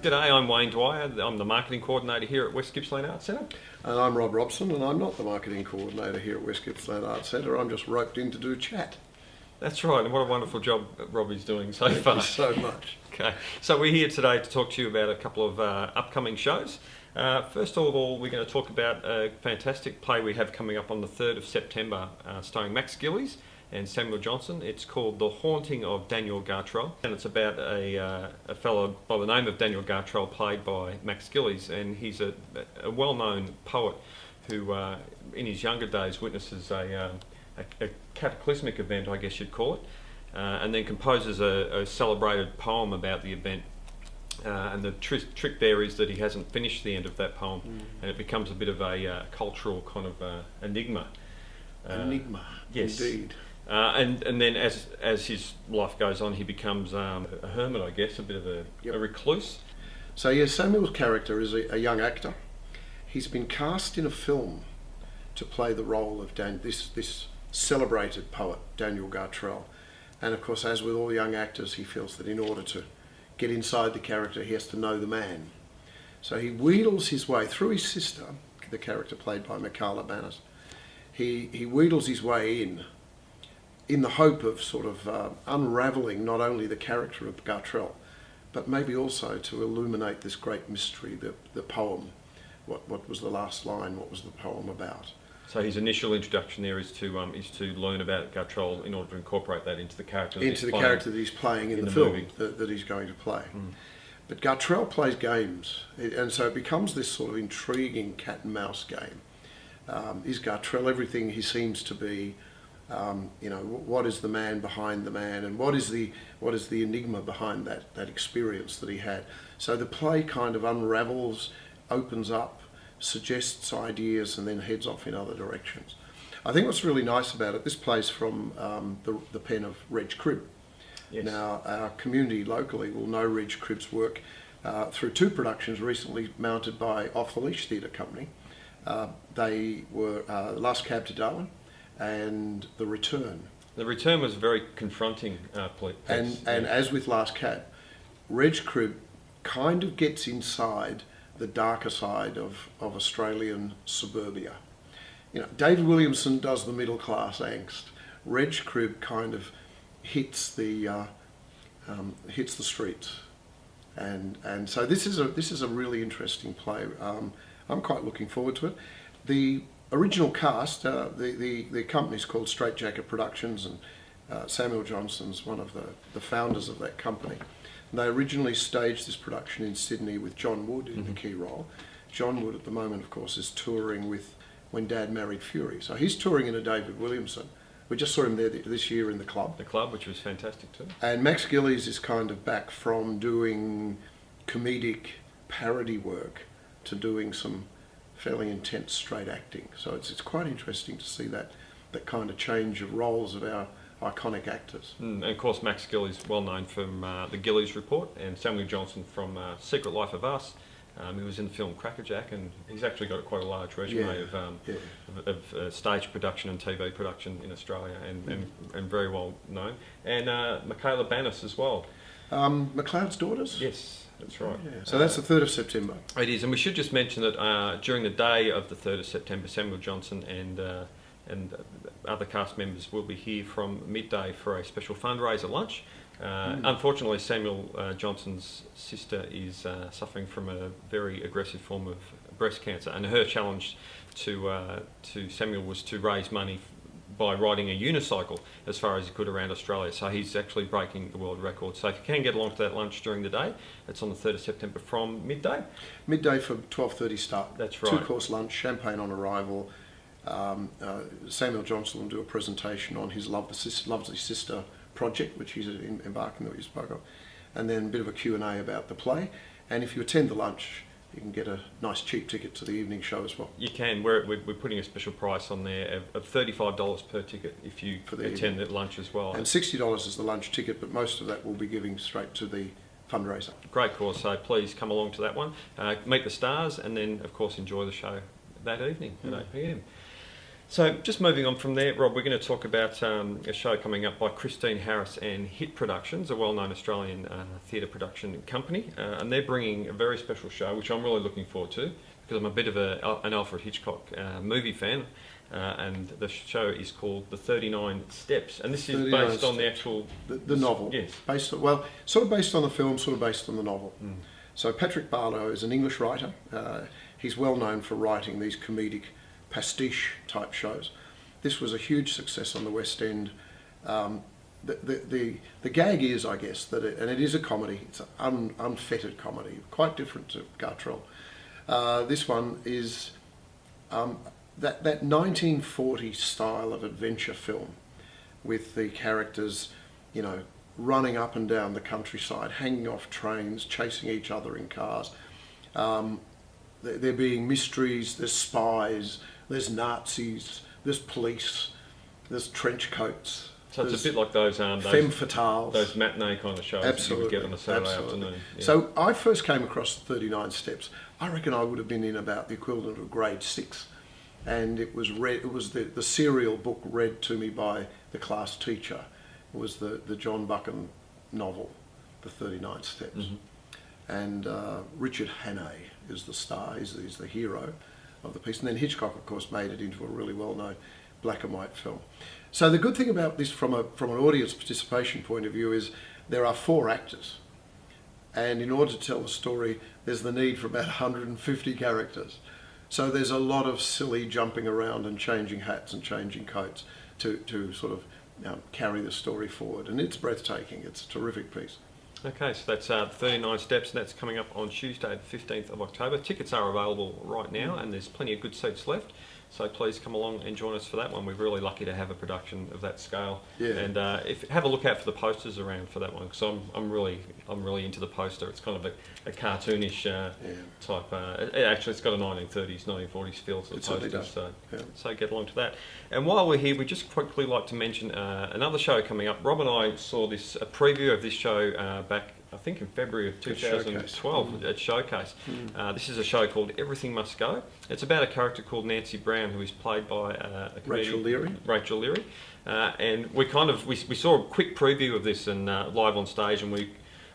G'day, I'm Wayne Dwyer. I'm the marketing coordinator here at West Gippsland Arts Centre. And I'm Rob Robson, and I'm not the marketing coordinator here at West Gippsland Arts Centre. I'm just roped in to do chat. That's right, and what a wonderful job Robbie's doing so far. Thank you so much. Okay, so we're here today to talk to you about a couple of upcoming shows. First of all, we're going to talk about a fantastic play we have coming up on the 3rd of September, starring Max Gillies and Samuel Johnson. It's called The Haunting of Daniel Gartrell, and it's about a fellow by the name of Daniel Gartrell, played by Max Gillies, and he's a well-known poet who, in his younger days, witnesses a cataclysmic event, I guess you'd call it, and then composes a celebrated poem about the event. And the trick there is that he hasn't finished the end of that poem, and it becomes a bit of a cultural kind of enigma. Enigma, yes. Indeed. And then as his life goes on, he becomes a hermit, I guess, a bit of a recluse. So yes, Samuel's character is a young actor. He's been cast in a film to play the role of this celebrated poet, Daniel Gartrell. And of course, as with all young actors, he feels that in order to get inside the character, he has to know the man. So he wheedles his way through his sister, the character played by Michaela Bannis. He wheedles his way in the hope of sort of unravelling not only the character of Gartrell, but maybe also to illuminate this great mystery, the poem. What was the last line? What was the poem about? So his initial introduction there is to learn about Gartrell in order to incorporate that into the character. That he's playing in the film that he's going to play. But Gartrell plays games, and so it becomes this sort of intriguing cat and mouse game. Is Gartrell everything he seems to be? What is the man behind the man, and what is the enigma behind that experience that he had? So the play kind of unravels, opens up, suggests ideas, and then heads off in other directions. I think what's really nice about it, this play's from the pen of Reg Cribb. Yes. Now, our community locally will know Reg Cribb's work through two productions recently mounted by Off the Leash Theatre Company. They were Last Cab to Darwin and The Return. The Return was a very confronting piece. And as with Last Cab, Reg Cribb kind of gets inside the darker side of Australian suburbia. David Williamson does the middle class angst. Reg Cribb kind of hits the streets, and so this is a really interesting play. I'm quite looking forward to it. The original cast, the company's called Straight Jacket Productions, and Samuel Johnson's one of the founders of that company. And they originally staged this production in Sydney with John Wood in the key role. John Wood at the moment, of course, is touring with When Dad Married Fury. So he's touring in a David Williamson. We just saw him there this year in the club. The club, which was fantastic too. And Max Gillies is kind of back from doing comedic parody work to doing some fairly intense straight acting. So it's quite interesting to see that kind of change of roles of our iconic actors. And of course, Max Gillies, well known from the Gillies Report, and Samuel Johnson from Secret Life of Us. He was in the film Crackerjack, and he's actually got quite a large resume of stage production and TV production in Australia, and very well known. And Michaela Bannis as well. McLeod's Daughters? Yes, that's right. Yeah. So that's the 3rd of September. It is, and we should just mention that during the day of the 3rd of September, Samuel Johnson and other cast members will be here from midday for a special fundraiser lunch. Unfortunately, Samuel Johnson's sister is suffering from a very aggressive form of breast cancer, and her challenge to Samuel was to raise money by riding a unicycle as far as he could around Australia. So he's actually breaking the world record. So if you can get along to that lunch during the day, it's on the 3rd of September from midday. Midday for 12:30 start. That's right. 2-course lunch, champagne on arrival. Samuel Johnson will do a presentation on his Lovely Sister project, which he's embarking that we spoke of, and then a bit of a Q&A about the play. And if you attend the lunch, you can get a nice cheap ticket to the evening show as well. You can. We're putting a special price on there of $35 per ticket if you attend that lunch as well. And $60 is the lunch ticket, but most of that will be giving straight to the fundraiser. Great cause, so please come along to that one. Meet the stars, and then of course enjoy the show that evening at 8 p.m. So just moving on from there, Rob, we're going to talk about a show coming up by Christine Harris and Hit Productions, a well-known Australian theatre production company, and they're bringing a very special show, which I'm really looking forward to, because I'm a bit of an Alfred Hitchcock movie fan, and the show is called The 39 Steps, and this is based on the actual... The novel. Yes. Based on, well, sort of based on the film, sort of based on the novel. Mm. So Patrick Barlow is an English writer. He's well known for writing these comedic pastiche type shows. This was a huge success on the West End. The gag is, I guess, that and it is a comedy. It's an unfettered comedy, quite different to Gartrell. This one is that 1940 style of adventure film, with the characters, you know, running up and down the countryside, hanging off trains, chasing each other in cars. There being mysteries, there's spies, there's Nazis, there's police, there's trench coats. So it's a bit like those femme fatales, those matinee kind of shows that you would get on a Saturday afternoon. Yeah. So I first came across 39 Steps. I reckon I would have been in about the equivalent of grade 6, and it was read. It was the serial book read to me by the class teacher. It was the John Buchan novel, The 39 Steps, and Richard Hannay is the star. He's the hero of the piece, and then Hitchcock, of course, made it into a really well-known black and white film. So the good thing about this, from an audience participation point of view, is there are 4 actors, and in order to tell the story, there's the need for about 150 characters. So there's a lot of silly jumping around and changing hats and changing coats to sort of carry the story forward, and it's breathtaking. It's a terrific piece. Okay, so that's 39 Steps, and that's coming up on Tuesday, the 15th of October. Tickets are available right now, and there's plenty of good seats left. So please come along and join us for that one. We're really lucky to have a production of that scale. Yeah. And have a look out for the posters around for that one, because I'm really into the poster. It's kind of a cartoonish type. Actually, it's got a 1930s, 1940s feel to the poster. So get along to that. And while we're here, we just quickly like to mention another show coming up. Rob and I saw a preview of this show back, I think, in February of 2012 at Showcase. This is a show called Everything Must Go. It's about a character called Nancy Brown, who is played by Rachel Leary. And we saw a quick preview of this and live on stage, and I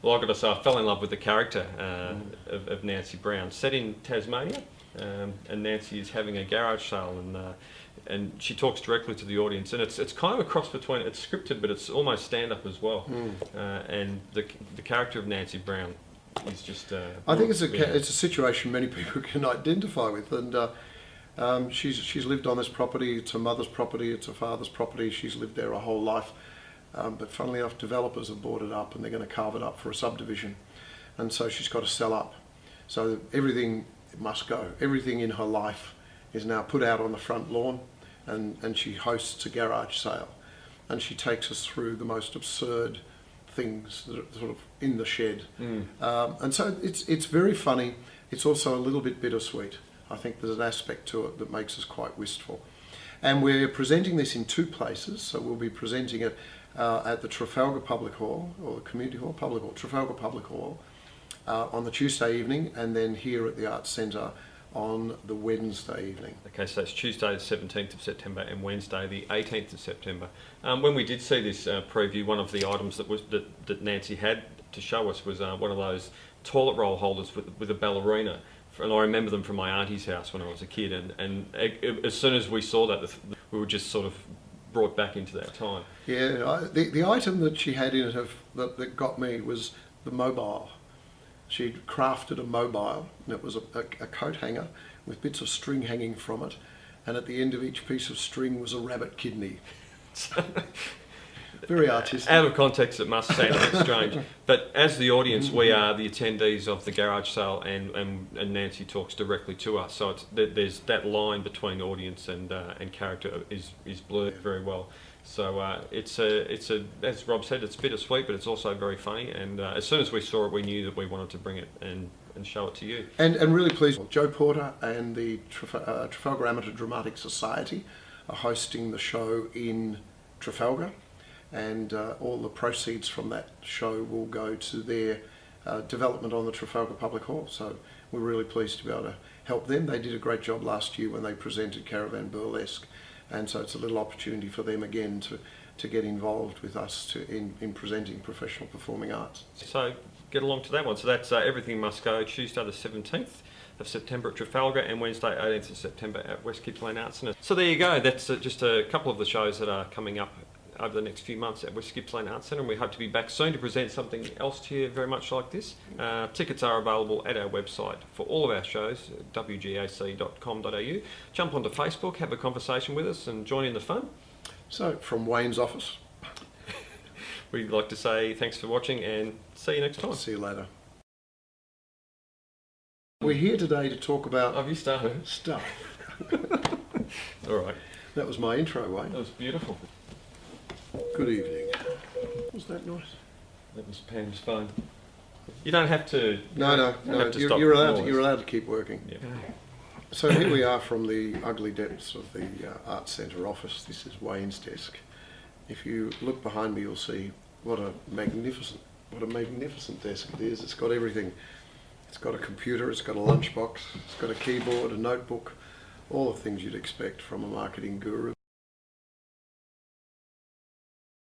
got to say, I fell in love with the character of Nancy Brown. Set in Tasmania, and Nancy is having a garage sale, and she talks directly to the audience, and it's kind of a cross between, it's scripted, but it's almost stand-up as well. And the character of Nancy Brown is just... I think it's a situation many people can identify with, and she's lived on this property. It's her mother's property, it's her father's property. She's lived there her whole life, but funnily enough, developers have bought it up, and they're going to carve it up for a subdivision, and so she's got to sell up. So everything must go. Everything in her life is now put out on the front lawn, and she hosts a garage sale, and she takes us through the most absurd things that are sort of in the shed. And so it's very funny. It's also a little bit bittersweet. I think there's an aspect to it that makes us quite wistful. And we're presenting this in 2 places. So we'll be presenting it at the Trafalgar Public Hall, or the Community Hall, Public Hall, Trafalgar Public Hall, on the Tuesday evening, and then here at the Arts Centre on the Wednesday evening. Okay, so it's Tuesday the 17th of September and Wednesday the 18th of September. When we did see this preview, one of the items that Nancy had to show us was one of those toilet roll holders with a ballerina, and I remember them from my auntie's house when I was a kid, and as soon as we saw that, we were just sort of brought back into that time. Yeah, the item that she had in it that got me was the mobile. She'd crafted a mobile, and it was a coat hanger with bits of string hanging from it, and at the end of each piece of string was a rabbit kidney. Very artistic. Out of context, it must sound a bit strange, but as the audience, we are the attendees of the garage sale, and Nancy talks directly to us. So there's that line between audience and character is blurred very well. So it's as Rob said, it's bittersweet, but it's also very funny. And as soon as we saw it, we knew that we wanted to bring it and show it to you. And really pleased, Joe Porter and the Trafalgar Amateur Dramatic Society are hosting the show in Trafalgar, and all the proceeds from that show will go to their development on the Trafalgar Public Hall. So we're really pleased to be able to help them. They did a great job last year when they presented Caravan Burlesque, and so it's a little opportunity for them again to get involved with us in presenting professional performing arts. So get along to that one. So that's Everything Must Go, Tuesday the 17th of September at Trafalgar and Wednesday 18th of September at West Gippsland Arts Centre. So there you go, that's just a couple of the shows that are coming up over the next few months at West Gippsland Arts Centre, and we hope to be back soon to present something else to you very much like this. Tickets are available at our website for all of our shows, wgac.com.au. Jump onto Facebook, have a conversation with us and join in the fun. So from Wayne's office, we'd like to say thanks for watching and see you next time. See you later. We're here today to talk about... Have you started? Stuff. All right. That was my intro, Wayne. That was beautiful. Good evening. Was that nice? That was Pam's phone. You don't have to... No. You're allowed to keep working. Yeah. So here we are from the ugly depths of the Arts Centre office. This is Wayne's desk. If you look behind me, you'll see what a magnificent desk it is. It's got everything. It's got a computer, it's got a lunchbox, it's got a keyboard, a notebook, all the things you'd expect from a marketing guru.